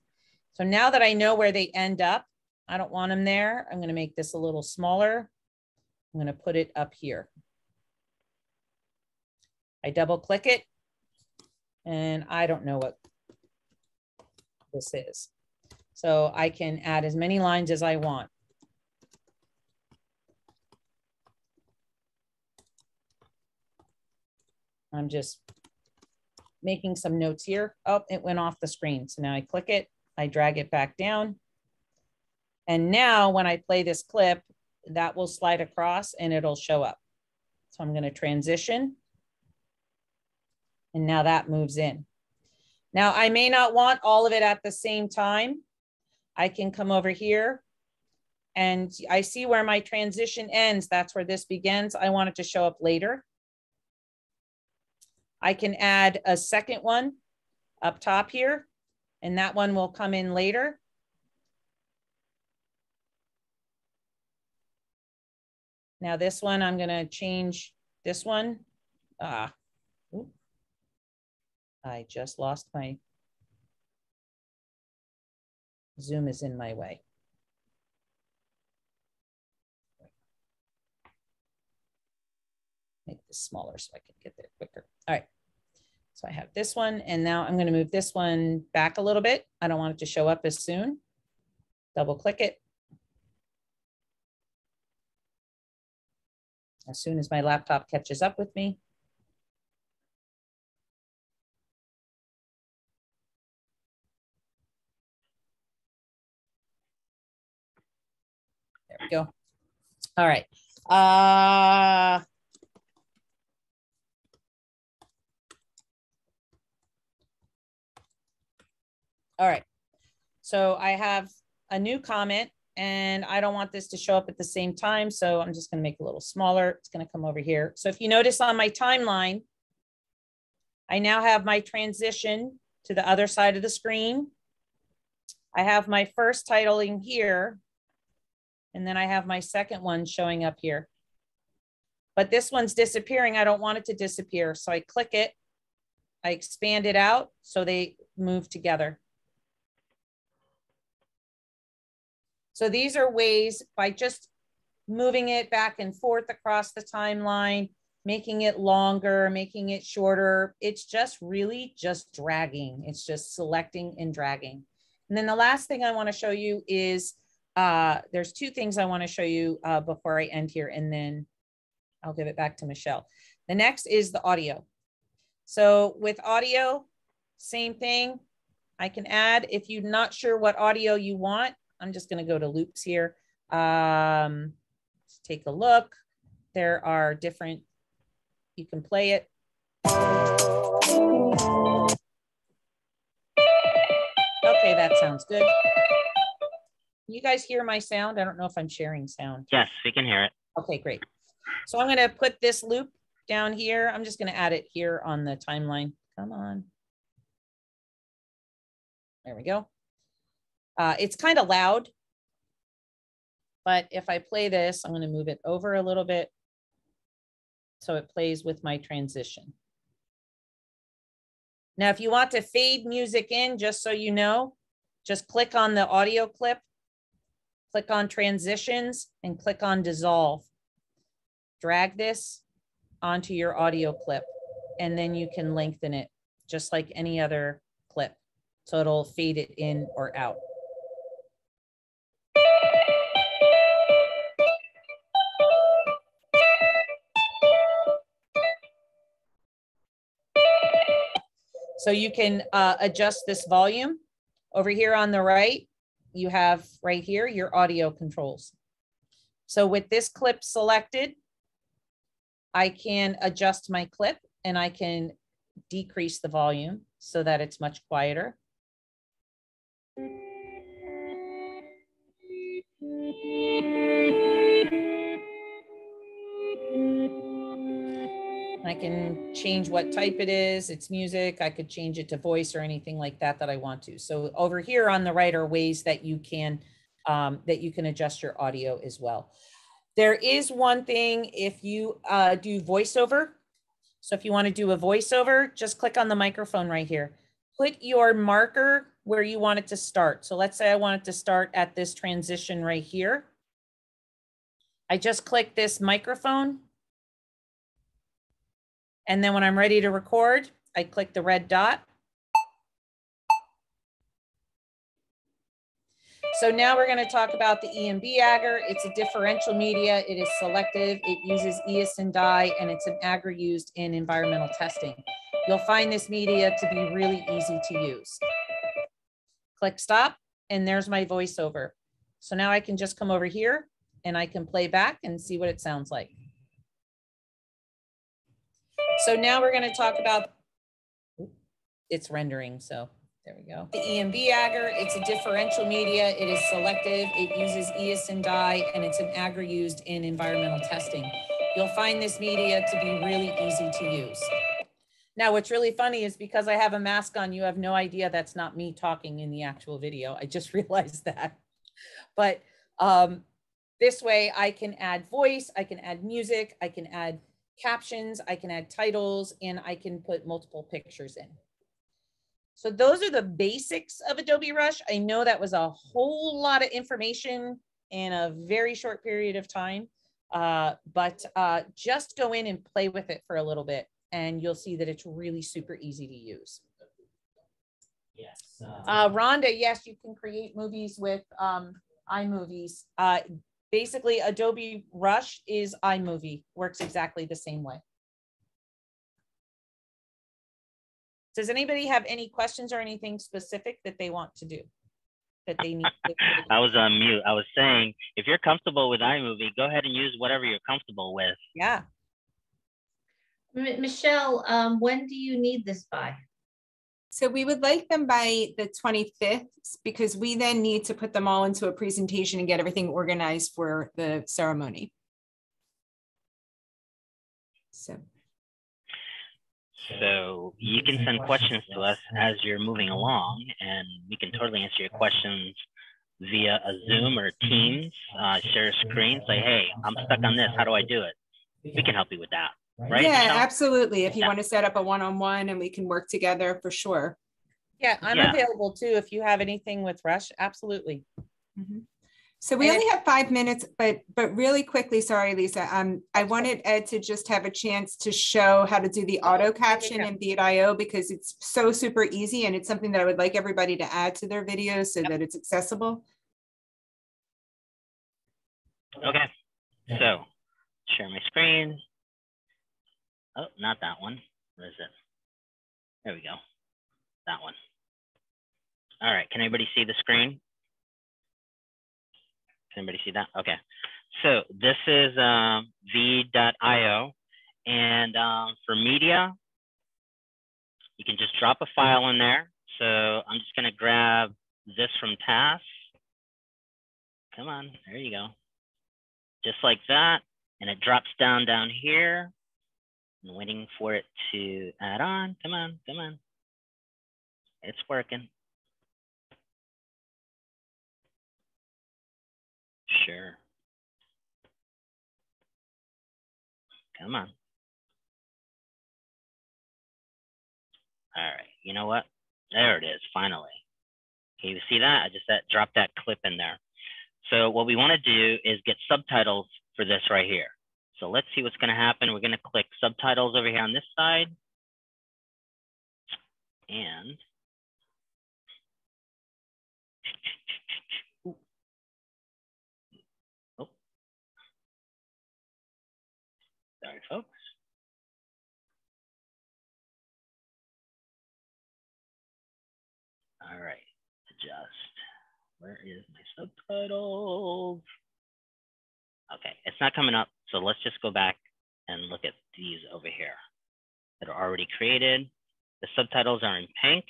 So now that I know where they end up, I don't want them there. I'm going to make this a little smaller. I'm going to put it up here. I double click it and I don't know what this is. So I can add as many lines as I want. I'm just making some notes here. Oh, it went off the screen. So now I click it, I drag it back down. And now when I play this clip, that will slide across and it'll show up. So I'm going to transition. And now that moves in. Now I may not want all of it at the same time. I can come over here and I see where my transition ends. That's where this begins. I want it to show up later. I can add a second one up top here, and that one will come in later. Now this one, I'm going to change this one. I just lost my Zoom is in my way. Make this smaller so I can get there quicker. All right. So I have this one, and now I'm going to move this one back a little bit. I don't want it to show up as soon. Double click it. As soon as my laptop catches up with me. There we go. All right. All right, so I have a new comment and I don't want this to show up at the same time. So I'm just going to make it a little smaller. It's going to come over here. So if you notice on my timeline, I now have my transition to the other side of the screen. I have my first title in here, and then I have my second one showing up here. But this one's disappearing. I don't want it to disappear. So I click it, I expand it out so they move together. So these are ways by just moving it back and forth across the timeline, making it longer, making it shorter. It's just really just dragging. It's just selecting and dragging. And then the last thing I want to show you is, there's two things I want to show you before I end here, and then I'll give it back to Michelle. The next is the audio. So with audio, same thing. I can add, if you're not sure what audio you want, I'm just going to go to loops here. Let's take a look. There are different, you can play it. Okay, that sounds good. You guys hear my sound? I don't know if I'm sharing sound. Yes, we can hear it. Okay, great. So I'm going to put this loop down here. I'm just going to add it here on the timeline. Come on. There we go. It's kind of loud, but if I play this, I'm going to move it over a little bit so it plays with my transition. Now, if you want to fade music in, just so you know, just click on the audio clip, click on transitions, and click on dissolve. Drag this onto your audio clip, and then you can lengthen it just like any other clip. So it'll fade it in or out. So you can adjust this volume. Over here on the right, you have right here your audio controls. So with this clip selected, I can adjust my clip and I can decrease the volume so that it's much quieter. I can change what type it is. It's music. I could change it to voice or anything like that that I want to. So over here on the right are ways that you can adjust your audio as well. There is one thing if you do voiceover. So if you want to do a voiceover, just click on the microphone right here. Put your marker where you want it to start. So let's say I want it to start at this transition right here. I just click this microphone. And then when I'm ready to record, I click the red dot. So now we're going to talk about the EMB agger. It's a differential media. It is selective. It uses EIS and dye, and it's an agger used in environmental testing. You'll find this media to be really easy to use. Click stop, and there's my voiceover. So now I can just come over here and I can play back and see what it sounds like. So now we're going to talk about, it's rendering, so there we go. The EMB agger, it's a differential media. It is selective. It uses EIS and dye, and it's an agger used in environmental testing. You'll find this media to be really easy to use. Now, what's really funny is because I have a mask on, you have no idea that's not me talking in the actual video. I just realized that. But this way I can add voice, I can add music, I can add captions, I can add titles, and I can put multiple pictures in. So those are the basics of Adobe Rush. I know that was a whole lot of information in a very short period of time, but just go in and play with it for a little bit, and you'll see that it's really super easy to use. Yes. Rhonda, yes, you can create movies with iMovies. Basically, Adobe Rush is iMovie, works exactly the same way. Does anybody have any questions or anything specific that they want to do? That they need to do? I was on mute. I was saying, if you're comfortable with iMovie, go ahead and use whatever you're comfortable with. Yeah. Michelle, when do you need this by? So we would like them by the 25th, because we then need to put them all into a presentation and get everything organized for the ceremony. So you can send questions to us as you're moving along, and we can totally answer your questions via a Zoom or Teams, share a screen, say, hey, I'm stuck on this, how do I do it? We can help you with that. Right, yeah, Michelle? Absolutely. If you want to set up a one-on-one and we can work together, for sure. Yeah, I'm available too if you have anything with Rush. Absolutely. Mm-hmm. So we only have 5 minutes, but really quickly, sorry, Lisa. I wanted Ed to just have a chance to show how to do the auto caption in Beat.io because it's so super easy and it's something that I would like everybody to add to their videos so that it's accessible. Okay, so share my screen. Oh, not that one. What is it? There we go. That one. All right, can anybody see the screen? Can anybody see that? Okay. So this is v.io. And for media, you can just drop a file in there. So I'm just going to grab this from tasks. Come on, there you go. Just like that. And it drops down here. I'm waiting for it to add on. Come on, come on. It's working. Sure. Come on. All right, you know what? There it is, finally. Can you see that? I just dropped that clip in there. So what we want to do is get subtitles for this right here. So let's see what's going to happen. We're going to click subtitles over here on this side. And oh, sorry, folks. All right, adjust. Where is my subtitles? Okay, it's not coming up. So let's just go back and look at these over here that are already created. The subtitles are in pink.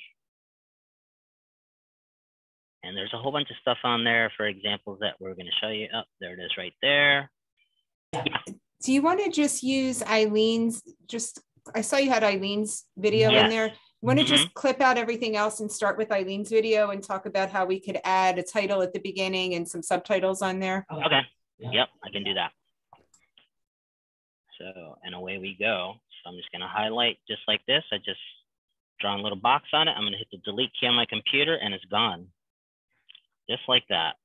And there's a whole bunch of stuff on there for examples that we're going to show you. Oh, there it is right there. Yeah. Do you want to just use Eileen's, I saw you had Eileen's video in there. You want to just clip out everything else and start with Eileen's video and talk about how we could add a title at the beginning and some subtitles on there? Okay. Yep, I can do that. So, and away we go. So I'm just going to highlight just like this. I just draw a little box on it. I'm going to hit the delete key on my computer and it's gone. Just like that.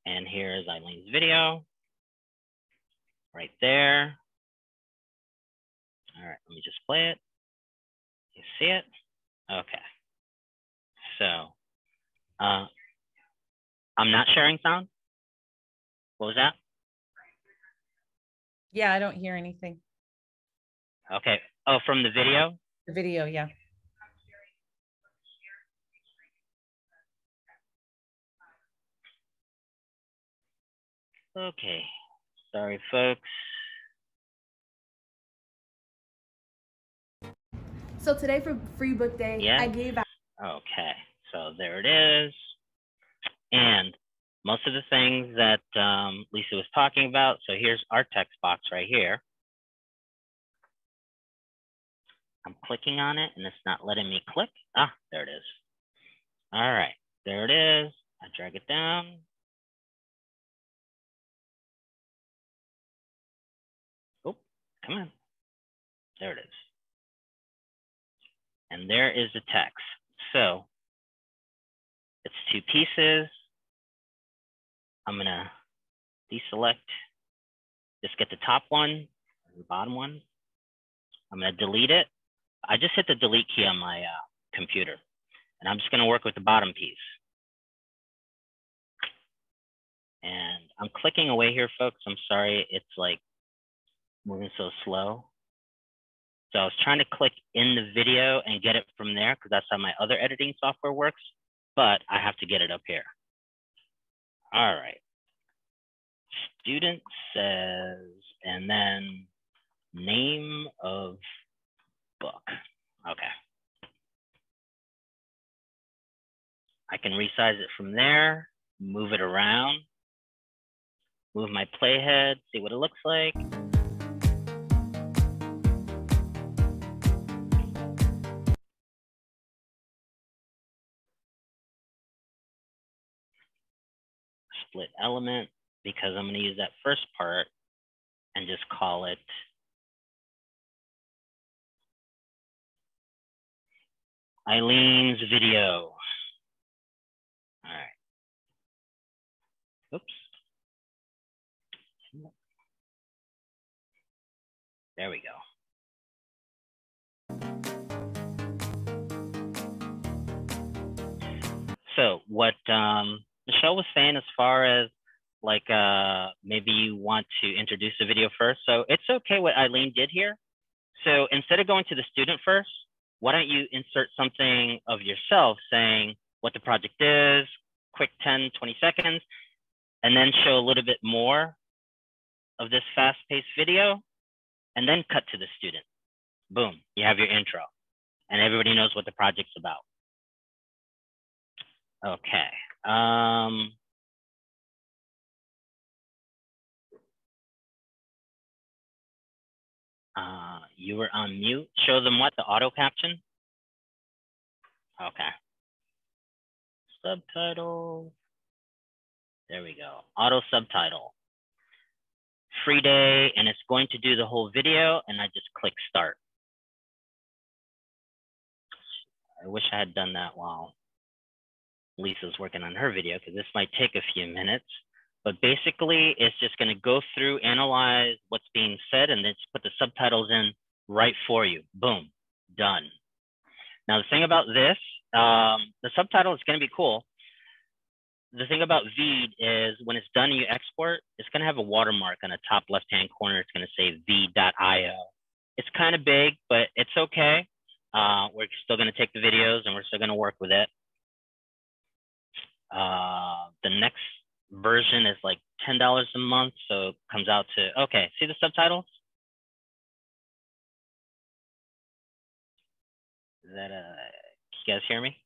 And here's Eileen's video right there. All right, let me just play it. You see it? Okay. So I'm not sharing sound. What was that? Yeah, I don't hear anything. Okay. Oh, from the video? The video, yeah. Okay. Sorry, folks. So today for Free Book Day, I gave out. Okay. So there it is. And most of the things that Lisa was talking about. So here's our text box right here. I'm clicking on it and it's not letting me click. Ah, there it is. All right, there it is. I drag it down. Oh, come on. There it is. And there is the text. So it's 2 pieces. I'm gonna deselect, just get the top one, the bottom one. I'm gonna delete it. I just hit the delete key on my computer and I'm just gonna work with the bottom piece. And I'm clicking away here, folks. I'm sorry, it's like moving so slow. So I was trying to click in the video and get it from there because that's how my other editing software works, but I have to get it up here. All right. Student says, and then name of book. Okay. I can resize it from there, move it around, move my playhead, see what it looks like. Split element, because I'm going to use that first part and just call it Eileen's video. All right. Oops. There we go. So what Michelle was saying as far as like maybe you want to introduce the video first. So it's okay what Eileen did here. So instead of going to the student first, why don't you insert something of yourself saying what the project is, quick 10, 20 seconds, and then show a little bit more of this fast-paced video, and then cut to the student. Boom, you have your intro, and everybody knows what the project's about. Okay. You were on mute. Show them what? The auto caption? Okay. Subtitle. There we go. Auto subtitle. Free day, and it's going to do the whole video, and I just click start. I wish I had done that while Lisa's working on her video, because this might take a few minutes. But basically, it's just going to go through, analyze what's being said, and then just put the subtitles in right for you. Boom, done. Now, the thing about this, the subtitle is going to be cool. The thing about Veed is when it's done and you export, it's going to have a watermark on the top left-hand corner. It's going to say v.io. It's kind of big, but it's okay. We're still going to take the videos and we're still going to work with it. The next version is like $10 a month. So it comes out to, okay, see the subtitles? Is that, can you guys hear me?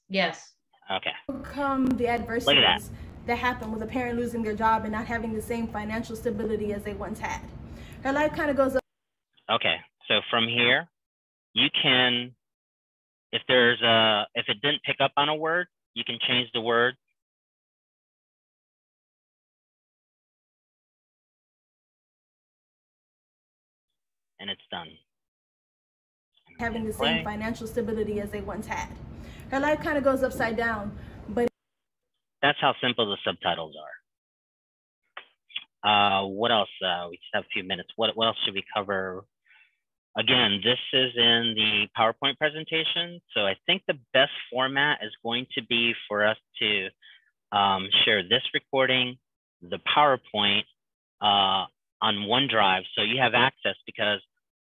Yes. Okay. Overcome the adversities that happen with a parent losing their job and not having the same financial stability as they once had. Her life kind of goes up. Okay, so from here, you can, if it didn't pick up on a word, you can change the word. And it's done. Having the same financial stability as they once had. Her life kind of goes upside down, but that's how simple the subtitles are. What else? We just have a few minutes. What else should we cover? Again, this is in the PowerPoint presentation. So I think the best format is going to be for us to share this recording, the PowerPoint on OneDrive. So you have access, because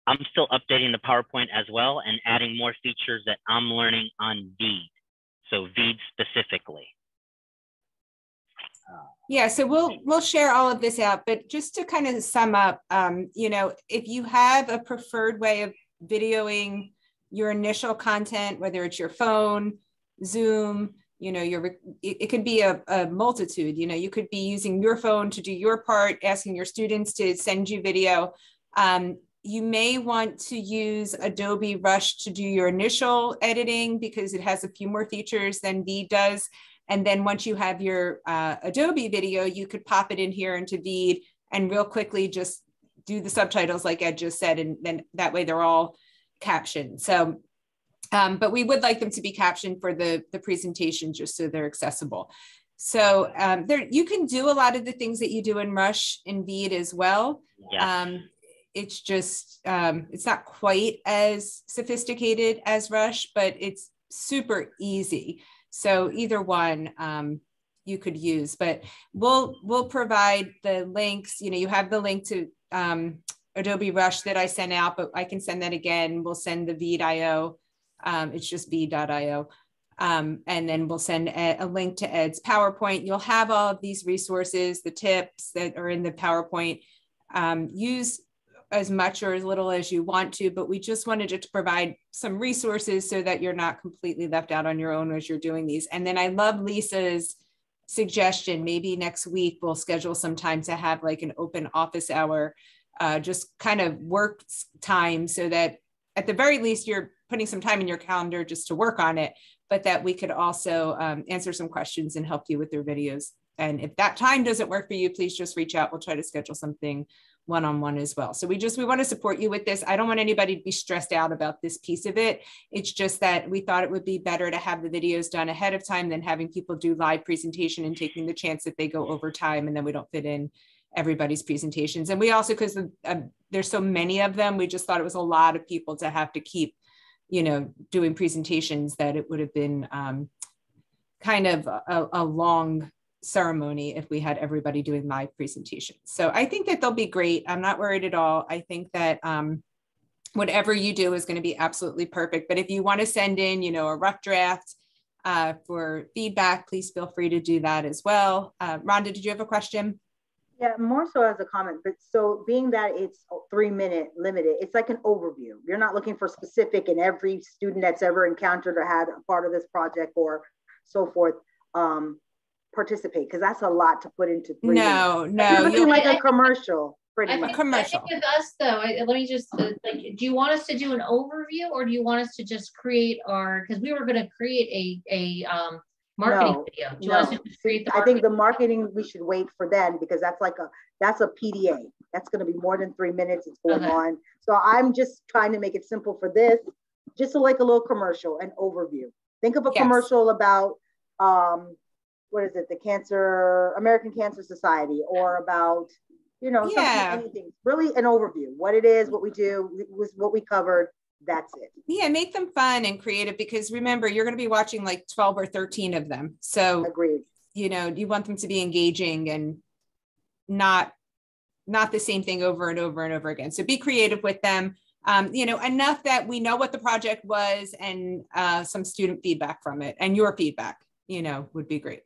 I'm still updating the PowerPoint as well and adding more features that I'm learning on Veed. So Veed specifically. Yeah, so we'll share all of this out, but just to kind of sum up, you know, if you have a preferred way of videoing your initial content, whether it's your phone, Zoom, you know, it could be a multitude. You know, you could be using your phone to do your part, asking your students to send you video. You may want to use Adobe Rush to do your initial editing because it has a few more features than Veed does. And then once you have your Adobe video, you could pop it in here into Veed and real quickly just do the subtitles like Ed just said, and then that way they're all captioned. So, but we would like them to be captioned for the presentation just so they're accessible. So you can do a lot of the things that you do in Rush in Veed as well. Yeah. It's just, it's not quite as sophisticated as Rush, but it's super easy. So either one you could use, but we'll provide the links. You know, you have the link to Adobe Rush that I sent out, but I can send that again. We'll send the Veed.io. It's just v.io. And then we'll send a link to Ed's PowerPoint. You'll have all of these resources, the tips that are in the PowerPoint. Use as much or as little as you want to, but we just wanted to provide some resources so that you're not completely left out on your own as you're doing these. And then I love Lisa's suggestion. Maybe next week we'll schedule some time to have like an open office hour, just kind of work time, so that at the very least you're putting some time in your calendar just to work on it, but that we could also answer some questions and help you with your videos. And if that time doesn't work for you, please just reach out. We'll try to schedule something one-on-one as well. So we want to support you with this. I don't want anybody to be stressed out about this piece of it. It's just that we thought it would be better to have the videos done ahead of time than having people do live presentation and taking the chance that they go over time and then we don't fit in everybody's presentations. And we also, because there's so many of them, we just thought it was a lot of people to have to keep, you know, doing presentations, that it would have been kind of a long ceremony if we had everybody doing live presentations. So I think that they'll be great. I'm not worried at all. I think that whatever you do is going to be absolutely perfect. But if you want to send in, you know, a rough draft for feedback, please feel free to do that as well. Rhonda, did you have a question? Yeah, more so as a comment, but so being that it's 3-minute limited, it's like an overview. You're not looking for specific in every student that's ever encountered or had a part of this project or so forth. Participate, because that's a lot to put into 3 minutes. No, You're looking like a commercial, pretty much. A commercial. I think with us though, let me just like, do you want us to do an overview, or do you want us to just create our? Because we were going to create a marketing video. Do you want us to just create the? I think the marketing we should wait for then, because that's a PDA. That's going to be more than 3 minutes. It's going on. So I'm just trying to make it simple for this, just like a little commercial, an overview. Think of a commercial about what is it, the American Cancer Society, or about, you know, anything, really an overview, what it is, what we do, what we covered, that's it. Yeah, make them fun and creative, because remember, you're going to be watching like 12 or 13 of them. So, agreed. You know, you want them to be engaging and not the same thing over and over and over again. So be creative with them, you know, enough that we know what the project was and some student feedback from it, and your feedback, you know, would be great.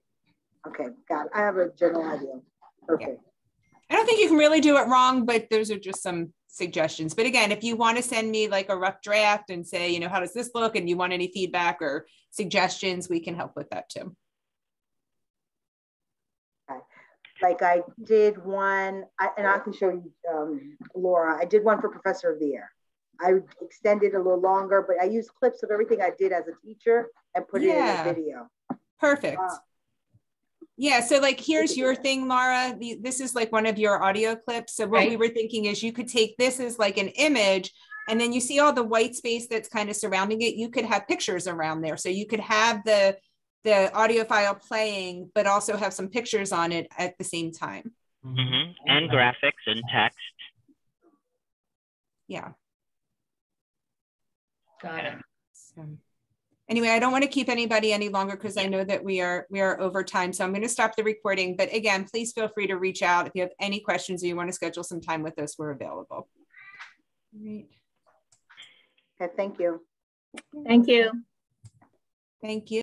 Okay, got it. I have a general idea. Perfect. Yeah. I don't think you can really do it wrong, but those are just some suggestions. But again, if you want to send me like a rough draft and say, you know, how does this look, and you want any feedback or suggestions, we can help with that too. Okay. Like I did one, and I can show you, Laura, I did one for Professor of the Year. I extended a little longer, but I used clips of everything I did as a teacher and put it in a video. Perfect. Yeah, so like here's your thing, Laura. This is like one of your audio clips. So what we were thinking is you could take this as like an image, and then you see all the white space that's kind of surrounding it. You could have pictures around there. So you could have the audio file playing, but also have some pictures on it at the same time. Mm-hmm. And graphics and text. Yeah. Got it. So. Anyway, I don't want to keep anybody any longer because I know that we are over time. So I'm going to stop the recording. But again, please feel free to reach out if you have any questions or you want to schedule some time with us. We're available. Great. Okay, thank you. Thank you. Thank you.